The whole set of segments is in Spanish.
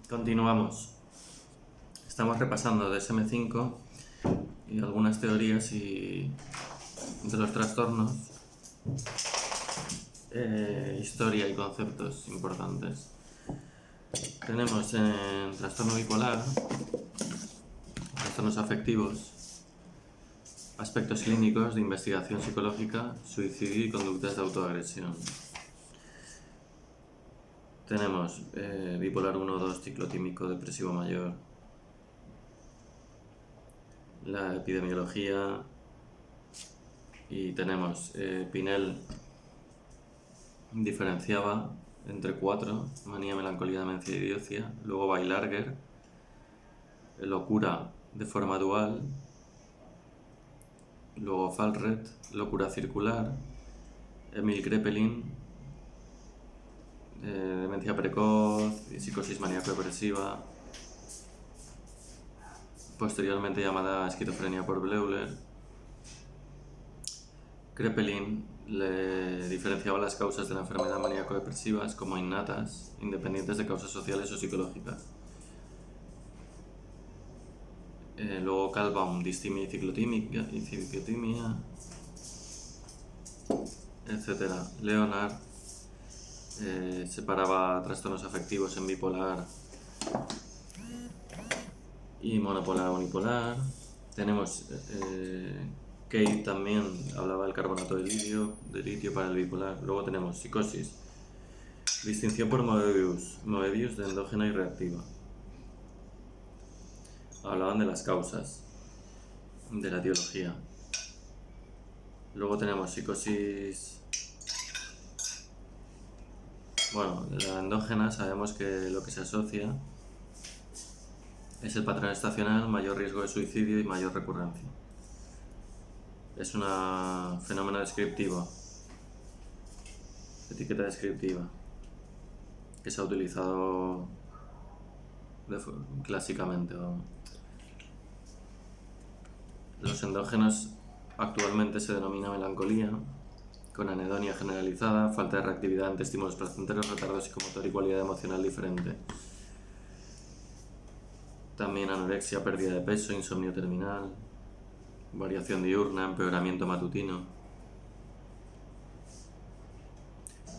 Continuamos. Estamos repasando DSM-5 y algunas teorías de los trastornos, historia y conceptos importantes. Tenemos en trastorno bipolar, trastornos afectivos, aspectos clínicos de investigación psicológica, suicidio y conductas de autoagresión. Tenemos bipolar 1-2, ciclotímico depresivo mayor, la epidemiología, y tenemos Pinel diferenciaba entre 4, manía, melancolía, demencia y idiocia. Luego Bailarger, locura de forma dual. Luego Falret, locura circular. Emil Kraepelin, demencia precoz y psicosis maníaco-depresiva, posteriormente llamada esquizofrenia por Bleuler. Kraepelin le diferenciaba las causas de la enfermedad maníaco-depresivas como innatas, independientes de causas sociales o psicológicas. Luego Kalbaum, distimia y ciclotimia, etc. Leonard separaba trastornos afectivos en bipolar y monopolar o unipolar. Tenemos Kate también hablaba del carbonato de litio para el bipolar. Luego tenemos psicosis, distinción por Moebius de endógena y reactiva. Hablaban de las causas, de la etiología. Luego tenemos psicosis. Bueno, de la endógena sabemos que lo que se asocia es el patrón estacional, mayor riesgo de suicidio y mayor recurrencia. Es un fenómeno descriptivo, etiqueta descriptiva, que se ha utilizado clásicamente. Los endógenos actualmente se denomina melancolía, con anedonia generalizada, falta de reactividad ante estímulos placenteros, retardo psicomotor y cualidad emocional diferente. También anorexia, pérdida de peso, insomnio terminal, variación diurna, empeoramiento matutino.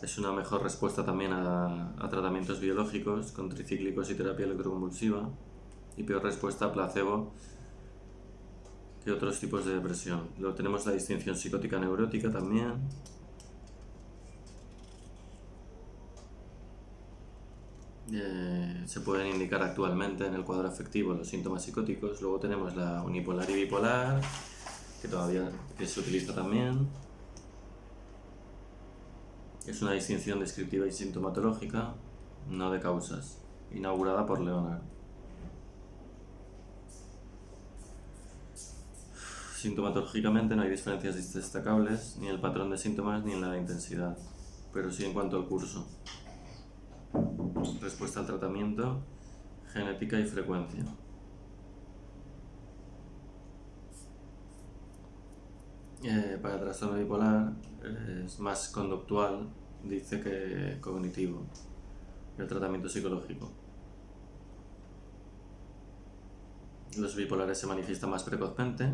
Es una mejor respuesta también a tratamientos biológicos con tricíclicos y terapia electroconvulsiva, y peor respuesta a placebo que otros tipos de depresión. Luego tenemos la distinción psicótica neurótica también. Se pueden indicar actualmente en el cuadro afectivo los síntomas psicóticos. Luego tenemos la unipolar y bipolar, que se utiliza también. Es una distinción descriptiva y sintomatológica, no de causas, inaugurada por Leonard. Sintomatológicamente no hay diferencias destacables ni en el patrón de síntomas ni en la intensidad, pero sí en cuanto al curso. Respuesta al tratamiento, genética y frecuencia. Para el trastorno bipolar es más conductual, dice, que cognitivo, el tratamiento psicológico. Los bipolares se manifiestan más precozmente,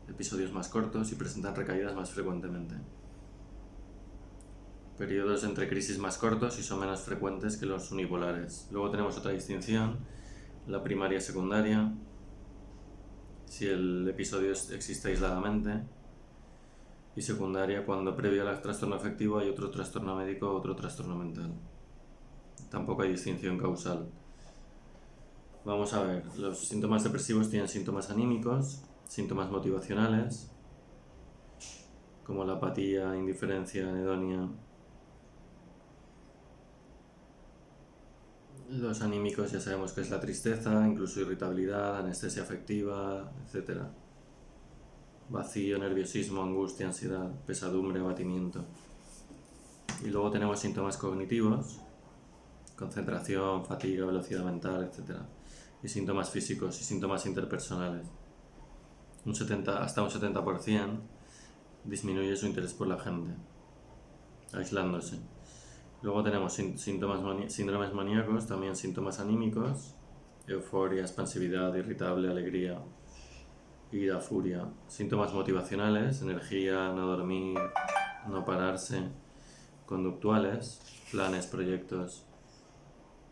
episodios más cortos y presentan recaídas más frecuentemente. Periodos entre crisis más cortos y son menos frecuentes que los unipolares. Luego tenemos otra distinción, la primaria y secundaria, si el episodio existe aisladamente, y secundaria cuando previo al trastorno afectivo hay otro trastorno médico o otro trastorno mental. Tampoco hay distinción causal. Vamos a ver, los síntomas depresivos tienen síntomas anímicos, síntomas motivacionales, como la apatía, indiferencia, anedonia. Los anímicos ya sabemos que es la tristeza, incluso irritabilidad, anestesia afectiva, etc. Vacío, nerviosismo, angustia, ansiedad, pesadumbre, abatimiento. Y luego tenemos síntomas cognitivos, concentración, fatiga, velocidad mental, etc. Y síntomas físicos y síntomas interpersonales. Hasta un 70% disminuye su interés por la gente, aislándose. Luego tenemos síndromes maníacos, también síntomas anímicos, euforia, expansividad, irritable, alegría, ira, furia. Síntomas motivacionales, energía, no dormir, no pararse. Conductuales, planes, proyectos,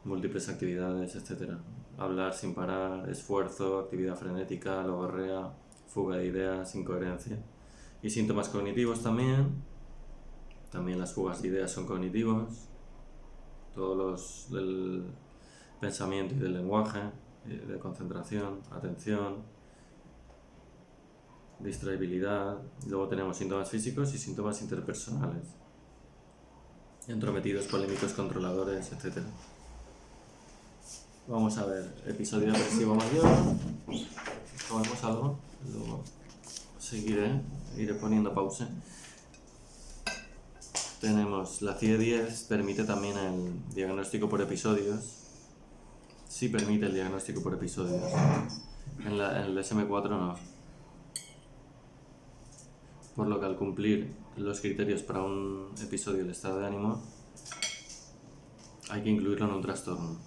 múltiples actividades, etc. Hablar sin parar, esfuerzo, actividad frenética, logorrea, fuga de ideas, incoherencia. Y síntomas cognitivos también las fugas de ideas son cognitivos, todos los del pensamiento y del lenguaje, de concentración, atención, distraibilidad. Luego tenemos síntomas físicos y síntomas interpersonales, entrometidos, polémicos, controladores, etc. Vamos a ver, episodio depresivo mayor. ¿Tomamos algo? Luego iré poniendo pausa. Tenemos la CIE-10, permite también el diagnóstico por episodios. Sí permite el diagnóstico por episodios. En el DSM-4 no. Por lo que al cumplir los criterios para un episodio del estado de ánimo, hay que incluirlo en un trastorno.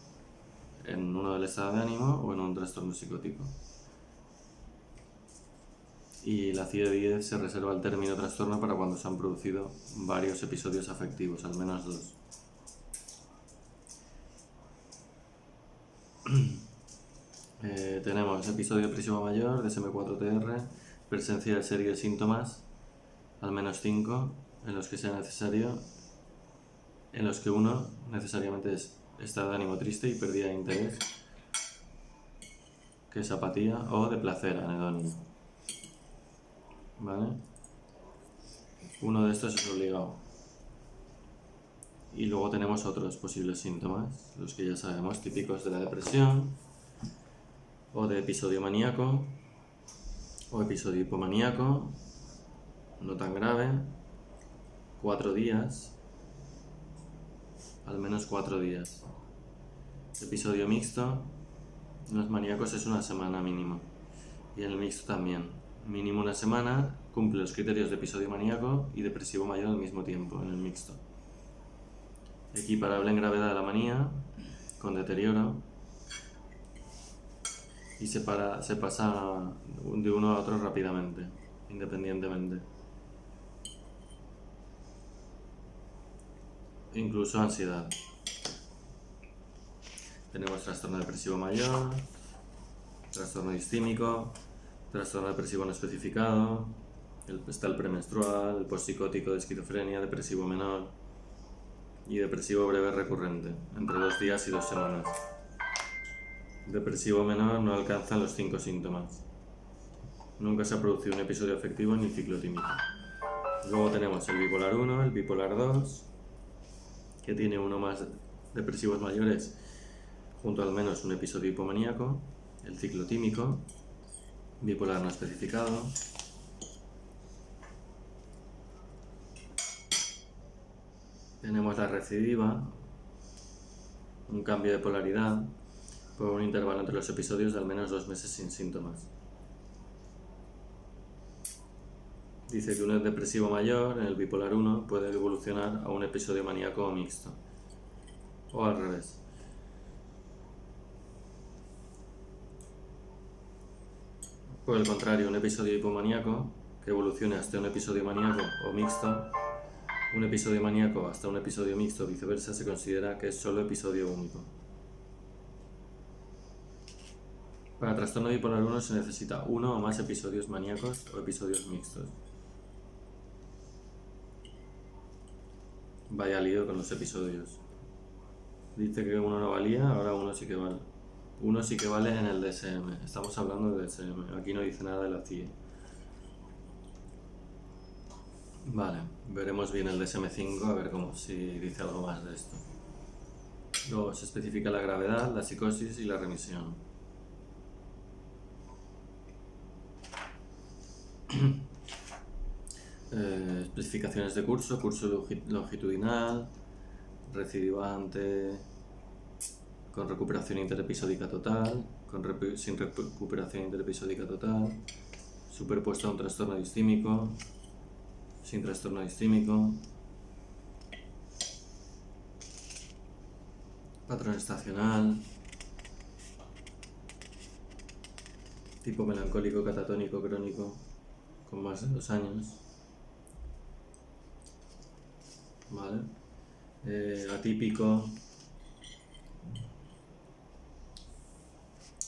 En uno del estado de ánimo o en un trastorno psicótico. Y la CIE-10 se reserva el término trastorno para cuando se han producido varios episodios afectivos, al menos 2. Tenemos episodio depresivo mayor, DSM-4-TR, presencia de serie de síntomas, al menos 5, en los que sea necesario, en los que uno necesariamente es estado de ánimo triste y pérdida de interés, que es apatía, o de placer, anedonia. ¿Vale? Uno de estos es obligado. Y luego tenemos otros posibles síntomas, los que ya sabemos, típicos de la depresión, o de episodio maníaco, o episodio hipomaníaco, no tan grave, 4 días, al menos 4 días. Episodio mixto, en los maníacos es 1 semana mínimo, y en el mixto también. Mínimo 1 semana, cumple los criterios de episodio maníaco y depresivo mayor al mismo tiempo, en el mixto. Equiparable en gravedad a la manía, con deterioro, y se pasa de uno a otro rápidamente, independientemente. Incluso ansiedad. Tenemos trastorno depresivo mayor, trastorno distímico, trastorno depresivo no especificado, está el premenstrual, el postpsicótico de esquizofrenia, depresivo menor y depresivo breve recurrente, entre 2 días y 2 semanas. Depresivo menor no alcanza los 5 síntomas. Nunca se ha producido un episodio afectivo ni ciclotímico. Luego tenemos el bipolar 1, el bipolar 2, que tiene uno más depresivos mayores junto al menos un episodio hipomaníaco, el ciclotímico, bipolar no especificado. Tenemos la recidiva, un cambio de polaridad por un intervalo entre los episodios de al menos 2 meses sin síntomas. Dice que un depresivo mayor, en el bipolar 1, puede evolucionar a un episodio maníaco o mixto, o al revés. Por el contrario, un episodio hipomaníaco que evolucione hasta un episodio maníaco o mixto, un episodio maníaco hasta un episodio mixto o viceversa, se considera que es solo episodio único. Para trastorno bipolar 1 se necesita 1 o más episodios maníacos o episodios mixtos. Vaya lío con los episodios. Dice que uno no valía, ahora uno sí que vale. Uno sí que vale en el DSM. Estamos hablando de DSM. Aquí no dice nada de la CIE. Vale, veremos bien el DSM-5 a ver si dice algo más de esto. Luego se especifica la gravedad, la psicosis y la remisión. Especificaciones de curso longitudinal, recidivante, con recuperación interepisódica total, sin recuperación interepisódica total, superpuesto a un trastorno distímico, sin trastorno distímico. patrón estacional, tipo melancólico, catatónico, crónico, con más de 2 años, ¿vale? Atípico,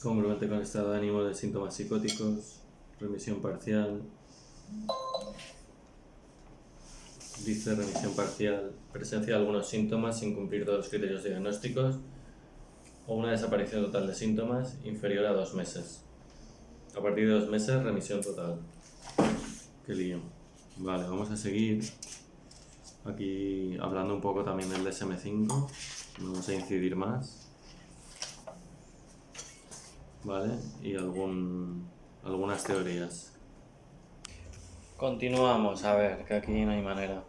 congruente con el estado de ánimo de síntomas psicóticos, remisión parcial, dice remisión parcial, presencia de algunos síntomas sin cumplir todos los criterios diagnósticos o una desaparición total de síntomas inferior a 2 meses. A partir de 2 meses, remisión total. Qué lío. Vale, vamos a seguir aquí hablando un poco también del DSM-5. Vamos a incidir más. Vale, y algunas teorías. Continuamos, a ver, que aquí no hay manera.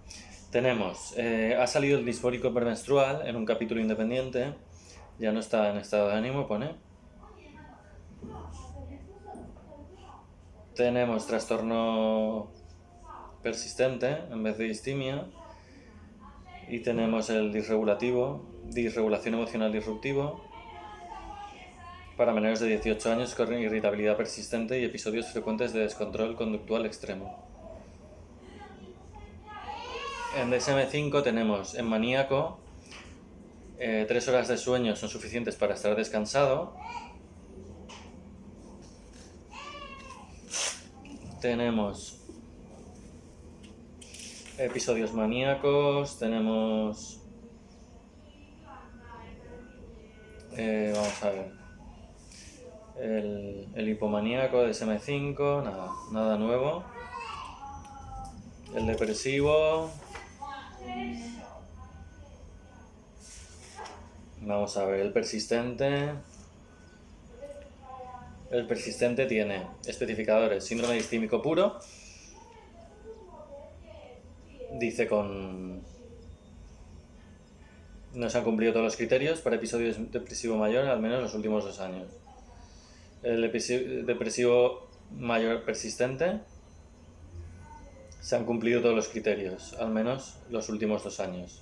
Tenemos, ha salido el disfórico premenstrual en un capítulo independiente, ya no está en estado de ánimo, pone. Tenemos trastorno persistente en vez de distimia, y tenemos el disregulación emocional disruptivo, para menores de 18 años con irritabilidad persistente y episodios frecuentes de descontrol conductual extremo. En DSM-5 tenemos en maníaco 3 horas de sueño son suficientes para estar descansado. Tenemos episodios maníacos, tenemos... vamos a ver. El hipomaníaco de DSM-5, nada nuevo. El depresivo... Vamos a ver, el persistente... El persistente tiene especificadores, síndrome distímico puro, dice no se han cumplido todos los criterios para episodio depresivo mayor al menos los últimos 2 años. El depresivo mayor persistente, se han cumplido todos los criterios, al menos los últimos 2 años.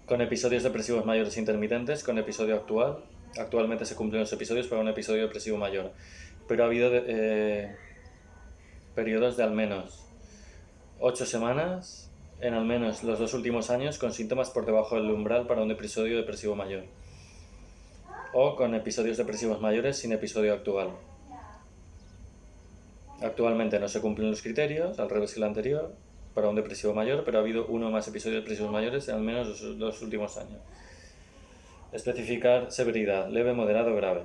Con episodios depresivos mayores intermitentes, con episodio actual. Actualmente se cumplen los episodios para un episodio depresivo mayor, pero ha habido periodos de al menos 8 semanas en al menos los 2 últimos años con síntomas por debajo del umbral para un episodio depresivo mayor, o con episodios depresivos mayores sin episodio actual. Actualmente no se cumplen los criterios, al revés que el anterior, para un depresivo mayor, pero ha habido 1 o más episodios depresivos mayores en al menos los 2 últimos años. Especificar severidad, leve, moderado, grave.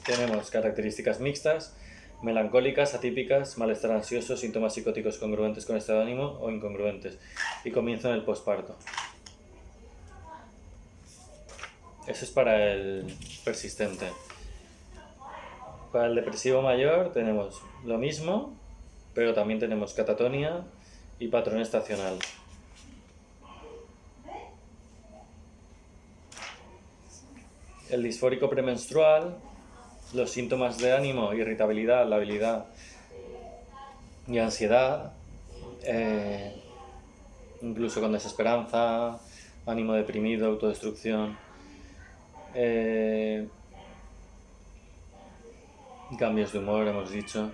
Tenemos características mixtas, melancólicas, atípicas, malestar ansioso, síntomas psicóticos congruentes con estado de ánimo o incongruentes, y comienzo en el posparto. Eso es para el persistente. Para el depresivo mayor tenemos lo mismo, pero también tenemos catatonia y patrón estacional. El disfórico premenstrual, los síntomas de ánimo, irritabilidad, labilidad y ansiedad, incluso con desesperanza, ánimo deprimido, autodestrucción, cambios de humor, hemos dicho.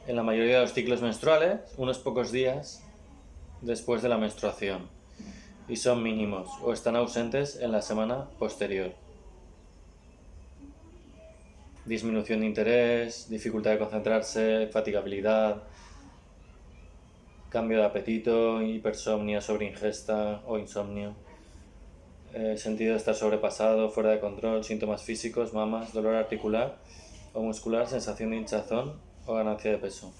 En la mayoría de los ciclos menstruales, unos pocos días después de la menstruación, y son mínimos o están ausentes en la semana posterior. Disminución de interés, dificultad de concentrarse, fatigabilidad, cambio de apetito, hipersomnia, sobreingesta o insomnio, sentido de estar sobrepasado, fuera de control, síntomas físicos, mamas, dolor articular o muscular, sensación de hinchazón o ganancia de peso.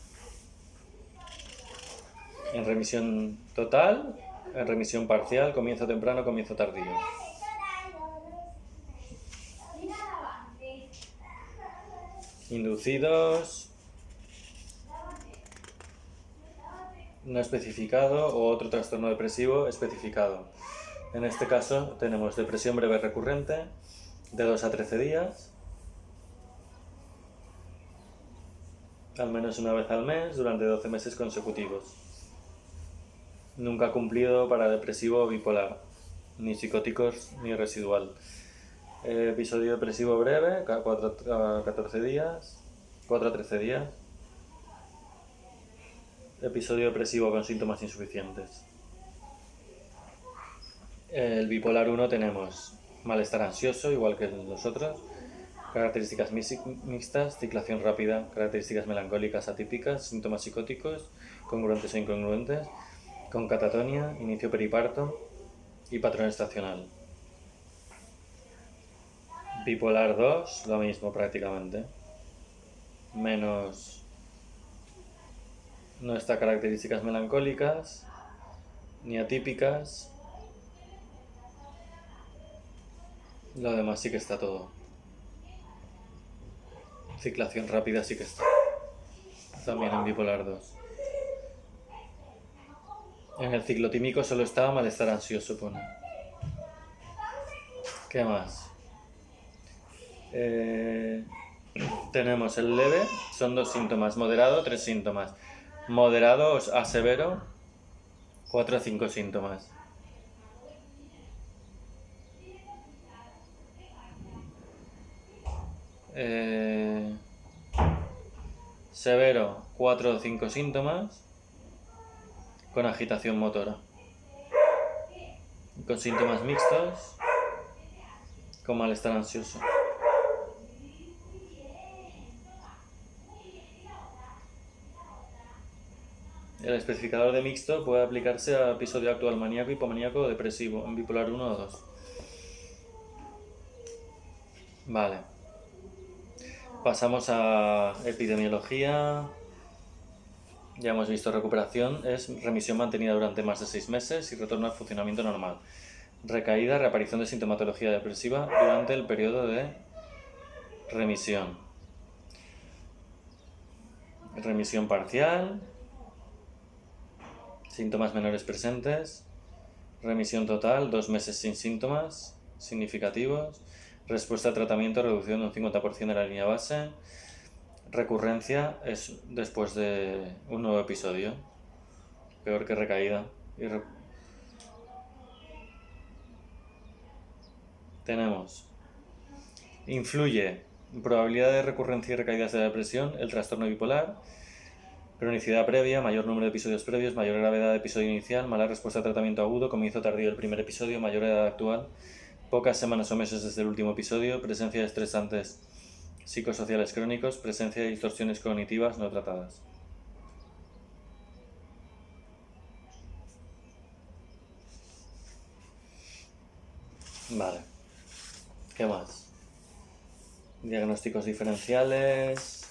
En remisión total, en remisión parcial, comienzo temprano, comienzo tardío. Inducidos, no especificado, o otro trastorno depresivo especificado. En este caso tenemos depresión breve recurrente de 2 a 13 días, al menos una vez al mes durante 12 meses consecutivos. Nunca cumplido para depresivo o bipolar, ni psicóticos ni residual. Episodio depresivo breve, cada 4 a 14 días, 4 a 13 días. Episodio depresivo con síntomas insuficientes. El bipolar 1 tenemos malestar ansioso, igual que los otros, características mixtas, ciclación rápida, características melancólicas atípicas, síntomas psicóticos, congruentes o incongruentes, con catatonia, inicio periparto y patrón estacional. Bipolar 2, lo mismo prácticamente, menos no está características melancólicas ni atípicas. Lo demás sí que está todo. Ciclación rápida sí que está. También en bipolar 2. En el ciclotímico solo estaba malestar ansioso, pone. ¿Qué más? Tenemos el leve, son 2 síntomas. Moderado, 3 síntomas. Moderado a severo, 4 a 5 síntomas. Severo, 4 o 5 síntomas, con agitación motora. Con síntomas mixtos, con malestar ansioso. El especificador de mixto puede aplicarse a episodio actual maníaco, hipomaníaco o depresivo, en bipolar 1 o 2. Vale. Pasamos a epidemiología. Ya hemos visto recuperación, es remisión mantenida durante más de 6 meses y retorno al funcionamiento normal. Recaída, reaparición de sintomatología depresiva durante el periodo de remisión. Remisión parcial, síntomas menores presentes. Remisión total, 2 meses sin síntomas significativos. Respuesta a tratamiento, reducción de un 50% de la línea base. Recurrencia es después de un nuevo episodio. Peor que recaída. Tenemos. Influye probabilidad de recurrencia y recaídas de la depresión, el trastorno bipolar. Cronicidad previa, mayor número de episodios previos, mayor gravedad de episodio inicial, mala respuesta a tratamiento agudo, comienzo tardío del primer episodio, mayor edad actual, pocas semanas o meses desde el último episodio, presencia de estresantes psicosociales crónicos, presencia de distorsiones cognitivas no tratadas. Vale. ¿Qué más? Diagnósticos diferenciales,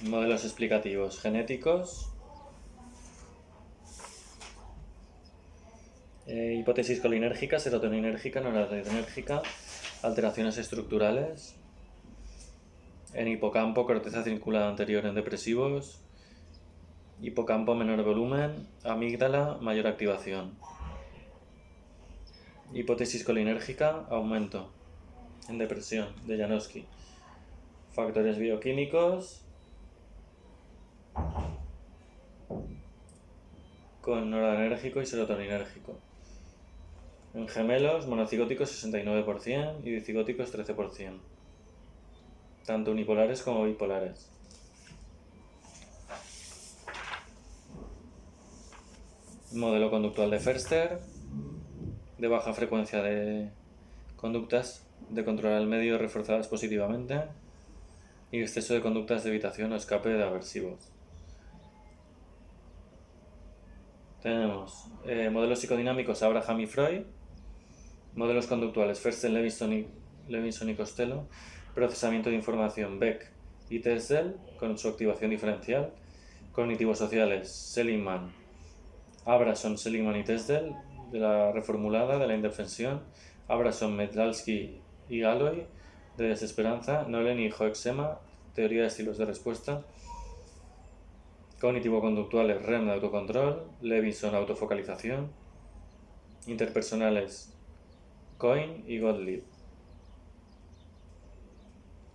modelos explicativos genéticos, hipótesis colinérgica, serotoninérgica, noradrenérgica, alteraciones estructurales, en hipocampo, corteza circulada anterior en depresivos, hipocampo menor volumen, amígdala, mayor activación. Hipótesis colinérgica, aumento en depresión, de Janowski. Factores bioquímicos con noradrenérgico y serotoninérgico. En gemelos, monocigóticos 69% y dicigóticos 13%. Tanto unipolares como bipolares. Modelo conductual de Förster, de baja frecuencia de conductas de controlar el medio reforzadas positivamente y exceso de conductas de evitación o escape de aversivos. Tenemos modelos psicodinámicos Abraham y Freud, modelos conductuales Förster, Levinson y Costello, procesamiento de información Beck y Tesel con su activación diferencial, cognitivos sociales Seligman, Abrason, Seligman y Tesel, de la reformulada de la indefensión, Abrason, Medlalski y Galois, de desesperanza, Nolen y Hoeksema, teoría de estilos de respuesta, cognitivo-conductuales REM de autocontrol, Levinson, autofocalización, interpersonales Coyne y Gottlieb,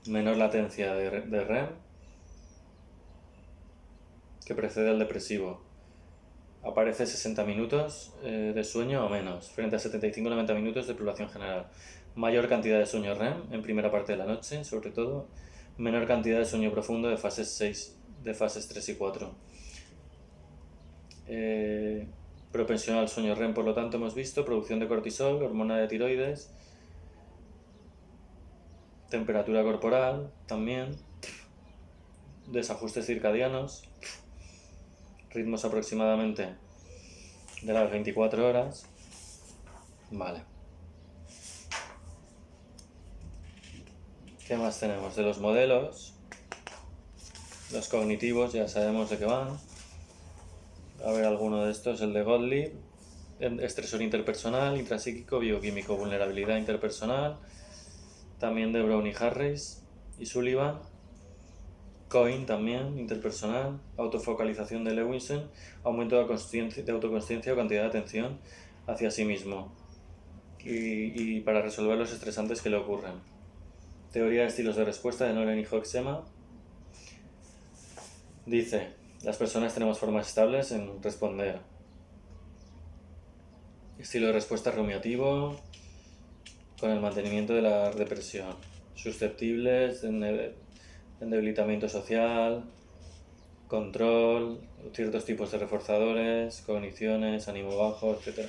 menor latencia de REM que precede al depresivo, aparece 60 minutos de sueño o menos, frente a 75-90 minutos de población general. Mayor cantidad de sueño REM en primera parte de la noche, sobre todo. Menor cantidad de sueño profundo de fases 3 y 4. Propensión al sueño REM, por lo tanto, hemos visto producción de cortisol, hormona de tiroides, temperatura corporal también, desajustes circadianos, ritmos aproximadamente de las 24 horas. Vale. ¿Qué más tenemos? De los modelos, los cognitivos, ya sabemos de qué van. A ver, alguno de estos, el de Gottlieb, estresor interpersonal, intrapsíquico, bioquímico, vulnerabilidad interpersonal, también de Brown y Harris y Sullivan, Cohen también, interpersonal, autofocalización de Lewinson, aumento de autoconsciencia o cantidad de atención hacia sí mismo y para resolver los estresantes que le ocurren. Teoría de estilos de respuesta de Noren y Hoeksema. Dice, las personas tenemos formas estables en responder. Estilo de respuesta rumiativo, con el mantenimiento de la depresión. Susceptibles, en debilitamiento social, control, ciertos tipos de reforzadores, cogniciones, ánimo bajo, etc.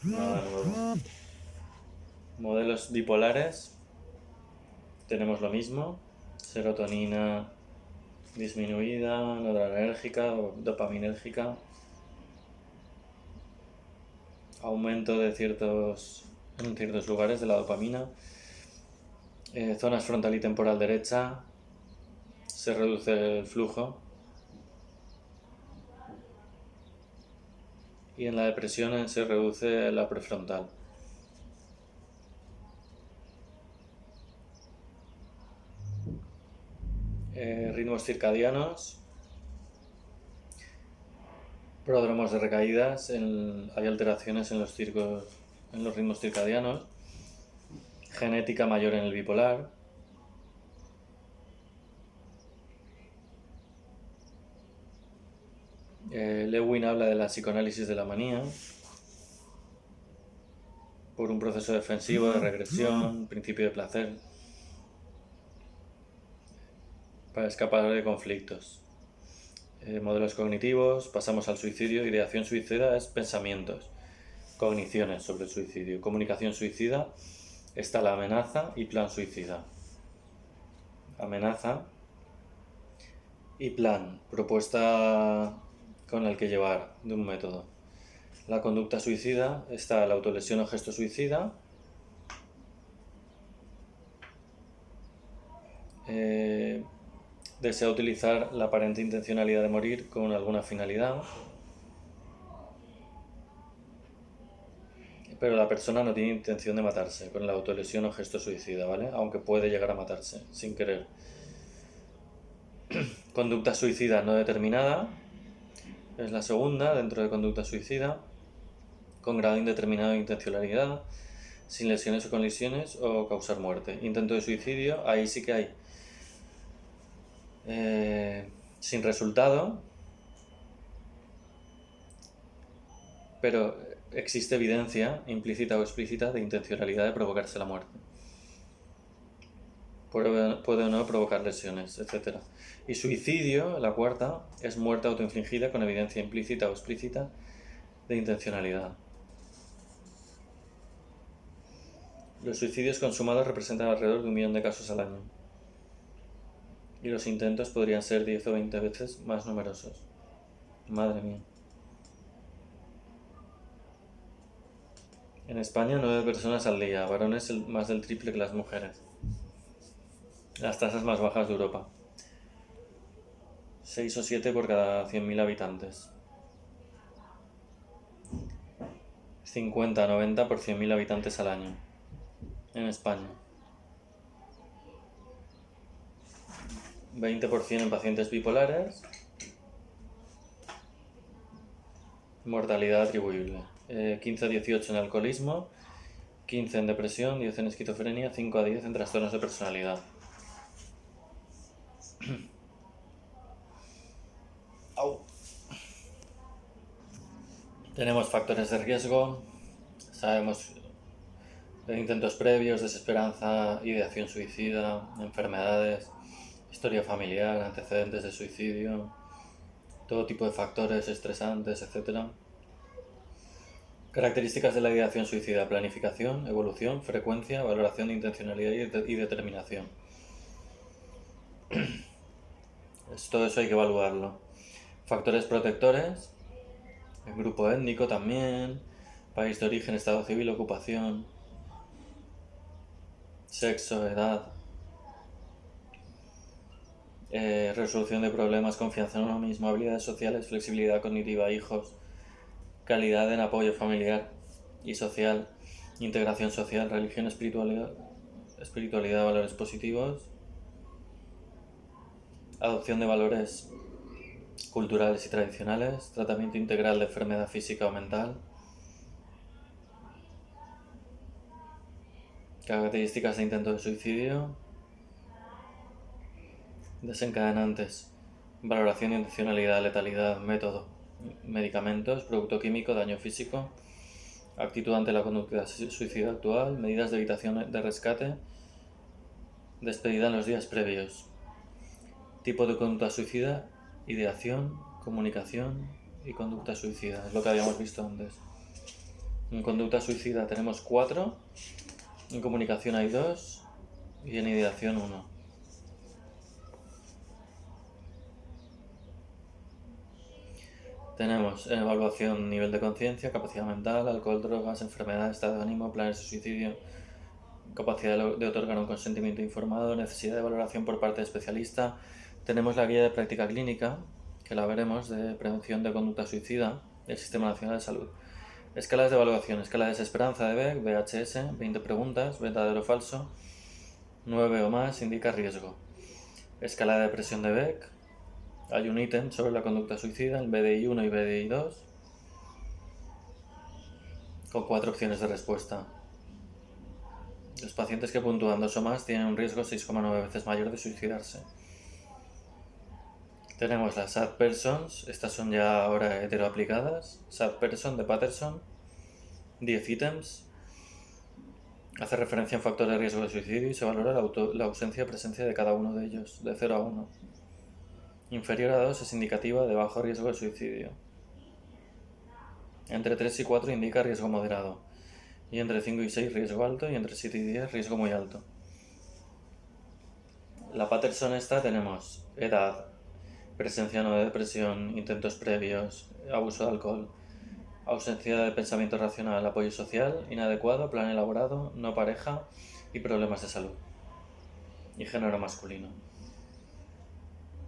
Nada nuevo. Modelos bipolares, tenemos lo mismo, serotonina disminuida, noradrenérgica o dopaminérgica, aumento de en ciertos lugares de la dopamina, zonas frontal y temporal derecha, se reduce el flujo, y en la depresión se reduce la prefrontal. Ritmos circadianos, pródromos de recaídas, hay alteraciones en los ritmos circadianos, genética mayor en el bipolar, Lewin habla de la psicoanálisis de la manía por un proceso defensivo de regresión, principio de placer, para escapar de conflictos. Modelos cognitivos, pasamos al suicidio. Ideación suicida es pensamientos, cogniciones sobre el suicidio. Comunicación suicida, está la amenaza y plan suicida. Amenaza y plan, propuesta con el que llevar de un método. La conducta suicida, está la autolesión o gesto suicida. Desea utilizar la aparente intencionalidad de morir con alguna finalidad, pero la persona no tiene intención de matarse con la autolesión o gesto suicida, ¿vale? Aunque puede llegar a matarse sin querer. Conducta suicida no determinada es la segunda dentro de conducta suicida, con grado indeterminado de intencionalidad, sin lesiones o con lesiones o causar muerte. Intento de suicidio, ahí sí que hay sin resultado, pero existe evidencia implícita o explícita de intencionalidad de provocarse la muerte. Puede o no provocar lesiones, etc. Y suicidio, la cuarta, es muerte autoinfligida con evidencia implícita o explícita de intencionalidad. Los suicidios consumados representan alrededor de 1 millón de casos al año. Y los intentos podrían ser 10 o 20 veces más numerosos. Madre mía. En España 9 personas al día, varones más del triple que las mujeres. Las tasas más bajas de Europa. 6 o 7 por cada 100.000 habitantes. 50-90 por 100.000 habitantes al año. En España. 20% en pacientes bipolares. Mortalidad atribuible. 15-18 en alcoholismo, 15 en depresión, 10 en esquizofrenia, 5-10 en trastornos de personalidad. Au. Tenemos factores de riesgo, sabemos de intentos previos, desesperanza, ideación suicida, enfermedades, historia familiar, antecedentes de suicidio, todo tipo de factores estresantes, etc. Características de la ideación suicida: planificación, evolución, frecuencia, valoración de intencionalidad y determinación. Todo eso hay que evaluarlo. Factores protectores, el grupo étnico también, país de origen, estado civil, ocupación, sexo, edad, resolución de problemas, confianza en uno mismo, habilidades sociales, flexibilidad cognitiva, hijos, calidad en apoyo familiar y social, integración social, religión, espiritualidad, valores positivos, adopción de valores culturales y tradicionales, tratamiento integral de enfermedad física o mental, características de intento de suicidio, desencadenantes, valoración de intencionalidad, letalidad, método, medicamentos, producto químico, daño físico, actitud ante la conducta suicida actual, medidas de evitación de rescate, despedida en los días previos, tipo de conducta suicida, ideación, comunicación y conducta suicida, es lo que habíamos visto antes. En conducta suicida tenemos 4, en comunicación hay 2 y en ideación 1. Tenemos en evaluación nivel de conciencia, capacidad mental, alcohol, drogas, enfermedad, estado de ánimo, planes de suicidio, capacidad de otorgar un consentimiento informado, necesidad de valoración por parte de especialista. Tenemos la guía de práctica clínica, que la veremos, de prevención de conducta suicida del Sistema Nacional de Salud. Escalas de evaluación: escala de desesperanza de Beck, VHS, 20 preguntas, verdadero o falso, 9 o más indica riesgo. Escala de depresión de Beck, hay un ítem sobre la conducta suicida, el BDI 1 y BDI 2, con 4 opciones de respuesta. Los pacientes que puntúan 2 o más tienen un riesgo 6,9 veces mayor de suicidarse. Tenemos las SAD Persons, estas son ya ahora heteroaplicadas. SAD Person de Patterson, 10 ítems. Hace referencia a un factor de riesgo de suicidio y se valora la ausencia o presencia de cada uno de ellos, de 0 a 1. Inferior a 2 es indicativa de bajo riesgo de suicidio. Entre 3 y 4 indica riesgo moderado. Y entre 5 y 6 riesgo alto, y entre 7 y 10 riesgo muy alto. La Patterson esta tenemos edad, presencia no de depresión, intentos previos, abuso de alcohol, ausencia de pensamiento racional, apoyo social, inadecuado, plan elaborado, no pareja y problemas de salud. Y género masculino.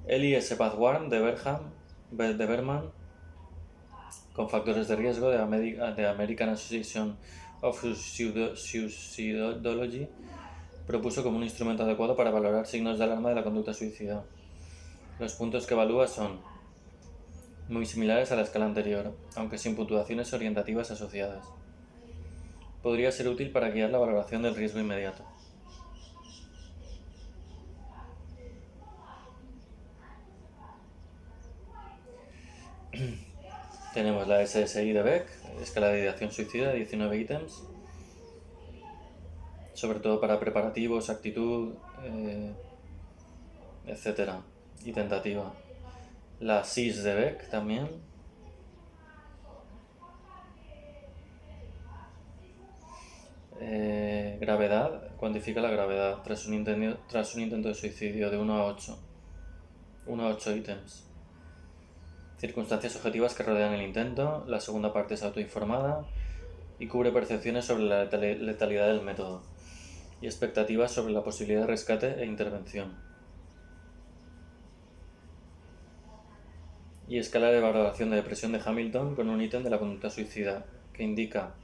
LIS Pathworm de Berman, con factores de riesgo de American Association of Suicidology, propuso como un instrumento adecuado para valorar signos de alarma de la conducta suicida. Los puntos que evalúa son muy similares a la escala anterior, aunque sin puntuaciones orientativas asociadas. Podría ser útil para guiar la valoración del riesgo inmediato. Tenemos la SSI de Beck, escala de ideación suicida, 19 ítems, sobre todo para preparativos, actitud, etc. y tentativa. La SIS de Beck también. Gravedad, cuantifica la gravedad tras un intento de suicidio de 1 a 8. 1 a 8 ítems. Circunstancias objetivas que rodean el intento. La segunda parte es autoinformada y cubre percepciones sobre la letalidad del método y expectativas sobre la posibilidad de rescate e intervención. Y escala de valoración de depresión de Hamilton con un ítem de la conducta suicida que indica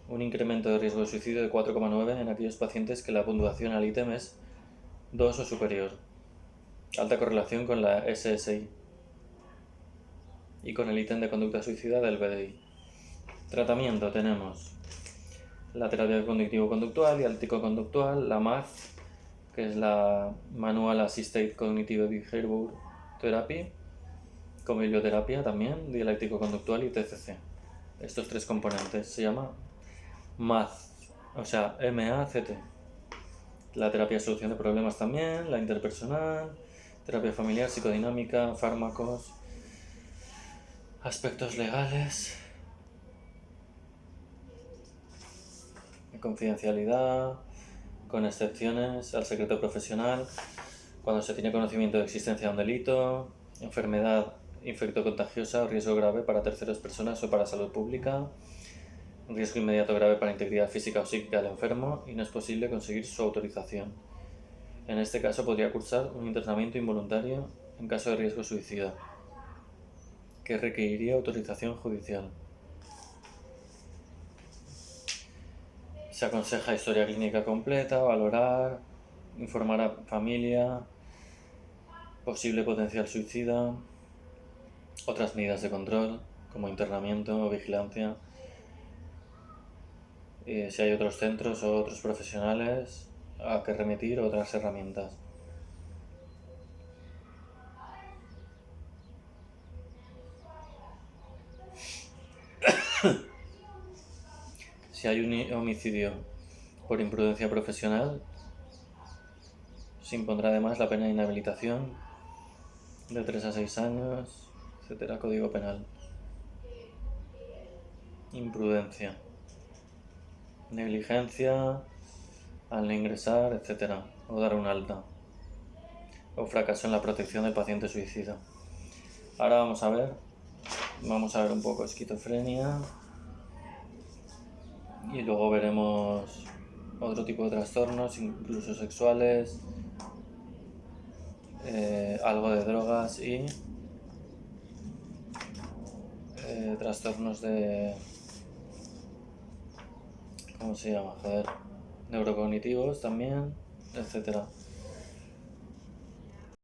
un incremento de riesgo de suicidio de 4,9 en aquellos pacientes que la puntuación al ítem es 2 o superior. Alta correlación con la SSI y con el ítem de conducta suicida del BDI. Tratamiento: tenemos la terapia cognitivo-conductual y áltico-conductual, la MAC, que es la Manual Assisted Cognitive Behavior Therapy, con biblioterapia también, dialéctico-conductual y TCC. estos tres componentes. Se llama MACT, o sea, MACT. La terapia solución de problemas también, la interpersonal, terapia familiar, psicodinámica, fármacos, aspectos legales, confidencialidad, con excepciones al secreto profesional, cuando se tiene conocimiento de existencia de un delito, enfermedad infectocontagiosa o riesgo grave para terceras personas o para salud pública, riesgo inmediato grave para integridad física o psíquica del enfermo y no es posible conseguir su autorización. En este caso podría cursar un internamiento involuntario en caso de riesgo suicida, que requeriría autorización judicial. Se aconseja historia clínica completa, valorar, informar a familia, posible potencial suicida, otras medidas de control como internamiento o vigilancia. Si hay otros centros o otros profesionales a que remitir, otras herramientas. Si hay un homicidio por imprudencia profesional, se impondrá además la pena de inhabilitación de 3 a 6 años, etcétera. Código penal. Imprudencia, negligencia al no ingresar, etcétera, o dar un alta, o fracaso en la protección del paciente suicida. Ahora vamos a ver un poco esquizofrenia y luego veremos otro tipo de trastornos, incluso sexuales, algo de drogas y trastornos de... ¿cómo se llama? Neurocognitivos también, etcétera.